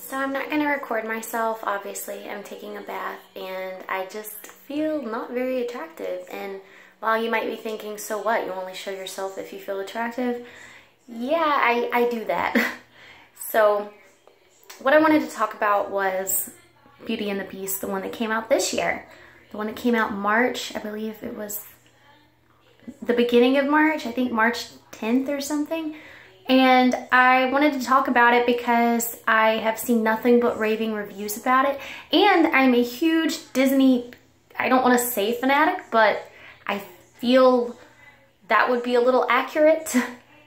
So I'm not going to record myself, obviously. I'm taking a bath and I just feel not very attractive. And while you might be thinking, so what? You only show yourself if you feel attractive? Yeah, I do that. So what I wanted to talk about was Beauty and the Beast, the one that came out this year. The one that came out March, I believe it was the beginning of March, I think March 10th or something. And I wanted to talk about it because I have seen nothing but raving reviews about it. And I'm a huge Disney, I don't want to say fanatic, but I feel that would be a little accurate.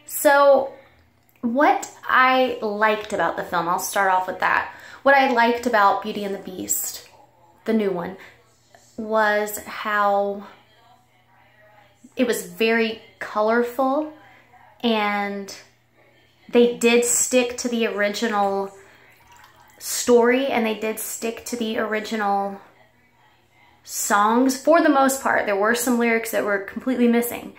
So what I liked about the film, I'll start off with that. What I liked about Beauty and the Beast, the new one, was how it was very colorful, and they did stick to the original story, and they did stick to the original songs for the most part. There were some lyrics that were completely missing,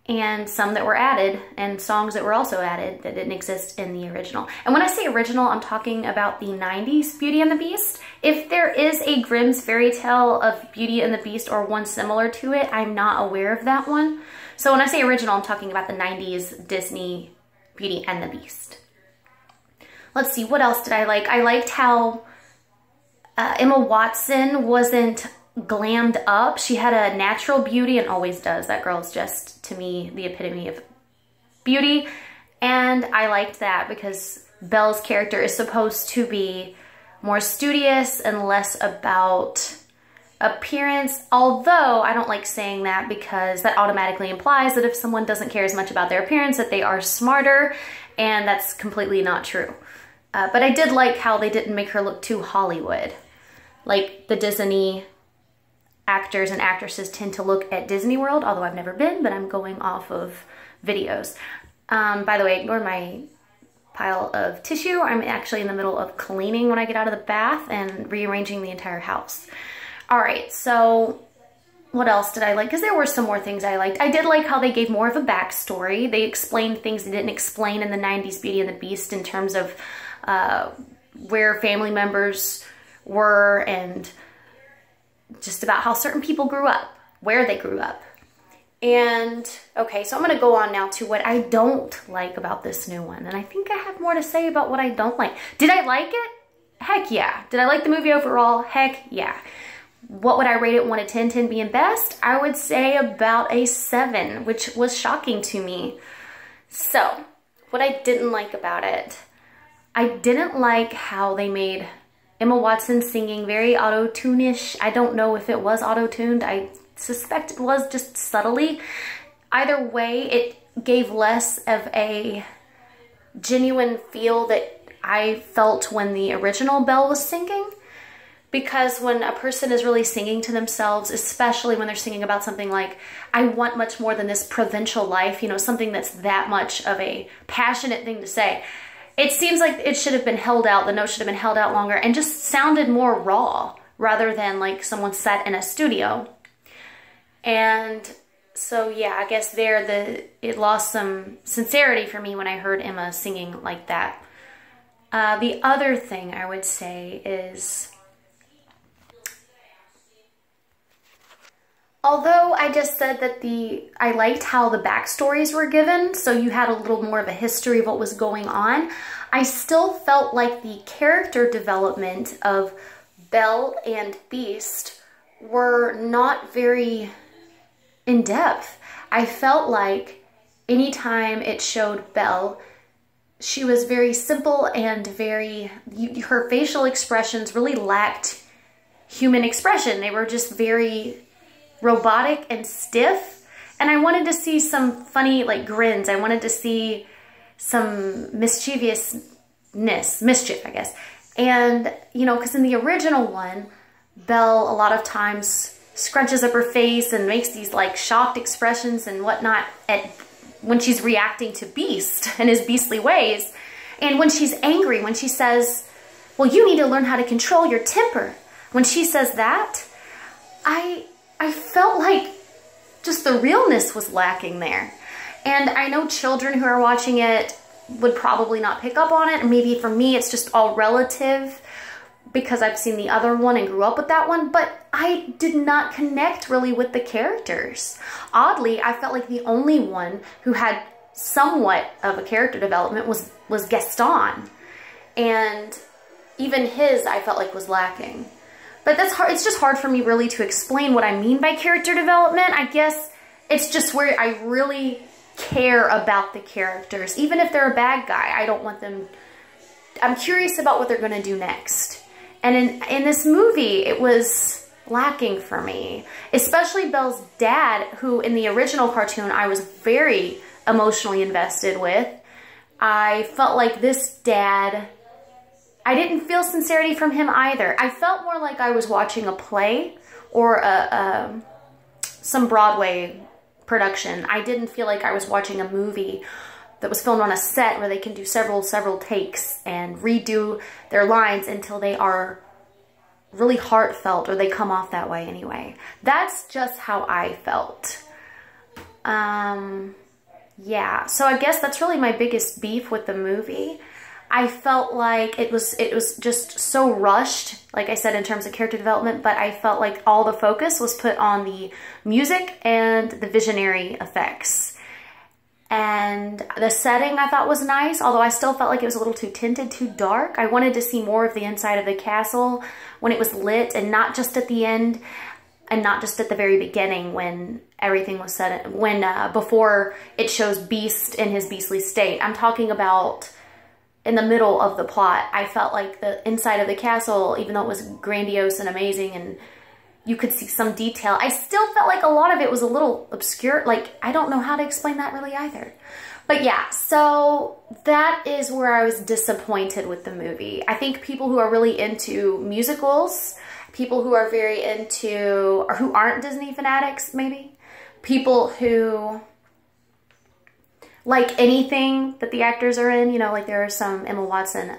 and some that were added, and songs that were also added that didn't exist in the original. And when I say original, I'm talking about the 90s Beauty and the Beast. If there is a Grimm's fairy tale of Beauty and the Beast or one similar to it, I'm not aware of that one. So when I say original, I'm talking about the 90s Disney Beauty and the Beast. Let's see, what else did I like? I liked how Emma Watson wasn't glammed up. She had a natural beauty and always does. That girl's just, to me, the epitome of beauty. And I liked that because Belle's character is supposed to be more studious and less about appearance. Although I don't like saying that because that automatically implies that if someone doesn't care as much about their appearance that they are smarter, and that's completely not true. But I did like how they didn't make her look too Hollywood. Like the Disney actors and actresses tend to look at Disney World, although I've never been, but I'm going off of videos. By the way, ignore my pile of tissue. I'm actually in the middle of cleaning when I get out of the bath and rearranging the entire house. All right, so what else did I like? Because there were some more things I liked. I did like how they gave more of a backstory. They explained things they didn't explain in the 90s Beauty and the Beast in terms of where family members were and just about how certain people grew up, where they grew up. And okay, so I'm gonna go on now to what I don't like about this new one. And I think I have more to say about what I don't like. Did I like it? Heck yeah. Did I like the movie overall? Heck yeah. What would I rate it 1 to 10, 10 being best? I would say about a 7, which was shocking to me. So, what I didn't like about it, I didn't like how they made Emma Watson singing very auto-tune-ish. I don't know if it was auto-tuned. I suspect it was, just subtly. Either way, it gave less of a genuine feel that I felt when the original Belle was singing. Because when a person is really singing to themselves, especially when they're singing about something like, I want much more than this provincial life, you know, something that's that much of a passionate thing to say, it seems like it should have been held out, the note should have been held out longer and just sounded more raw rather than like someone sat in a studio. And so yeah, I guess there it lost some sincerity for me when I heard Emma singing like that. The other thing I would say is, although I just said that I liked how the backstories were given, so you had a little more of a history of what was going on, I still felt like the character development of Belle and Beast were not very in-depth. I felt like anytime it showed Belle, she was very simple and her facial expressions really lacked human expression. They were just very robotic and stiff, and I wanted to see some funny like grins. I wanted to see some mischief, I guess. And you know, because in the original one, Belle a lot of times scrunches up her face and makes these like shocked expressions and whatnot when she's reacting to Beast and his beastly ways. And when she's angry, when she says, well, you need to learn how to control your temper, when she says that, I felt like just the realness was lacking there. And I know children who are watching it would probably not pick up on it. And maybe for me, it's just all relative because I've seen the other one and grew up with that one, but I did not connect really with the characters. Oddly, I felt like the only one who had somewhat of a character development was Gaston. And even his, I felt like, was lacking. But that's hard. It's just hard for me really to explain what I mean by character development. I guess it's just where I really care about the characters. Even if they're a bad guy, I don't want them... I'm curious about what they're going to do next. And in this movie, it was lacking for me. Especially Belle's dad, who in the original cartoon I was very emotionally invested with. I felt like this dad... I didn't feel sincerity from him either. I felt more like I was watching a play or some Broadway production. I didn't feel like I was watching a movie that was filmed on a set where they can do several takes and redo their lines until they are really heartfelt, or they come off that way anyway. That's just how I felt. Yeah, so I guess that's really my biggest beef with the movie. I felt like it was just so rushed, like I said, in terms of character development, but I felt like all the focus was put on the music and the visionary effects. And the setting I thought was nice, although I still felt like it was a little too tinted, too dark. I wanted to see more of the inside of the castle when it was lit, and not just at the end, and not just at the very beginning when everything was set, before it shows Beast in his beastly state. I'm talking about in the middle of the plot. I felt like the inside of the castle, even though it was grandiose and amazing and you could see some detail, I still felt like a lot of it was a little obscure. Like, I don't know how to explain that really either. But yeah, so that is where I was disappointed with the movie. I think people who are really into musicals, people who are very into, or who aren't Disney fanatics maybe, people who like anything that the actors are in, you know, like there are some Emma Watson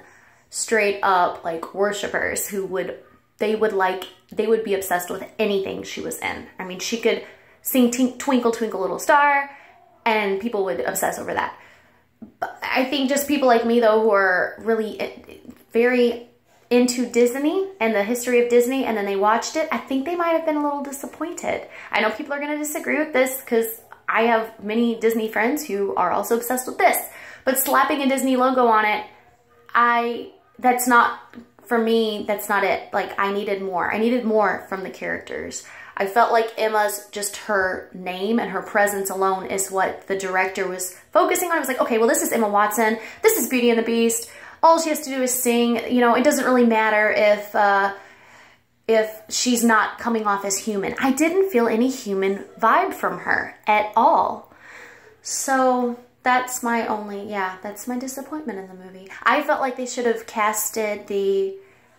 straight up like worshipers who would be obsessed with anything she was in. I mean, she could sing Twinkle Twinkle Little Star and people would obsess over that. But I think just people like me though, who are really very into Disney and the history of Disney, and then they watched it, I think they might have been a little disappointed. I know people are going to disagree with this because I have many Disney friends who are also obsessed with this, but slapping a Disney logo on it, that's not, for me, that's not it. Like, I needed more. I needed more from the characters. I felt like Emma's, just her name and her presence alone is what the director was focusing on. I was like, okay, well, this is Emma Watson. This is Beauty and the Beast. All she has to do is sing. You know, it doesn't really matter if she's not coming off as human. I didn't feel any human vibe from her at all. So that's my only, yeah, that's my disappointment in the movie. I felt like they should have casted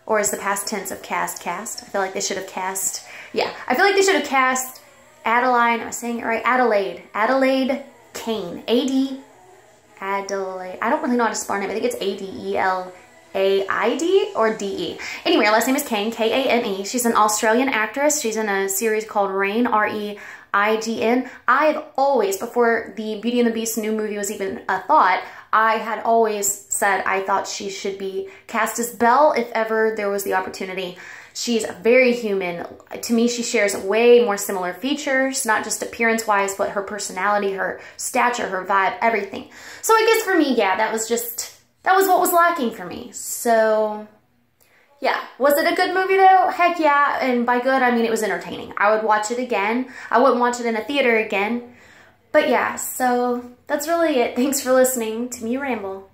or is the past tense of cast? I feel like they should have cast, yeah. I feel like they should have cast Adelaide, am I saying it right? Adelaide Kane. Adelaide. I don't really know how to spell her name. I think it's Adelaide or D-E. Anyway, her last name is Kane, K-A-N-E. She's an Australian actress. She's in a series called Reign, R-E-I-G-N. I have always, before the Beauty and the Beast new movie was even a thought, I had always said I thought she should be cast as Belle if ever there was the opportunity. She's very human. To me, she shares way more similar features, not just appearance-wise, but her personality, her stature, her vibe, everything. So I guess for me, yeah, that was what was lacking for me. So yeah, was it a good movie though? Heck yeah, and by good, I mean it was entertaining. I would watch it again. I wouldn't watch it in a theater again. But yeah, so that's really it. Thanks for listening to me ramble.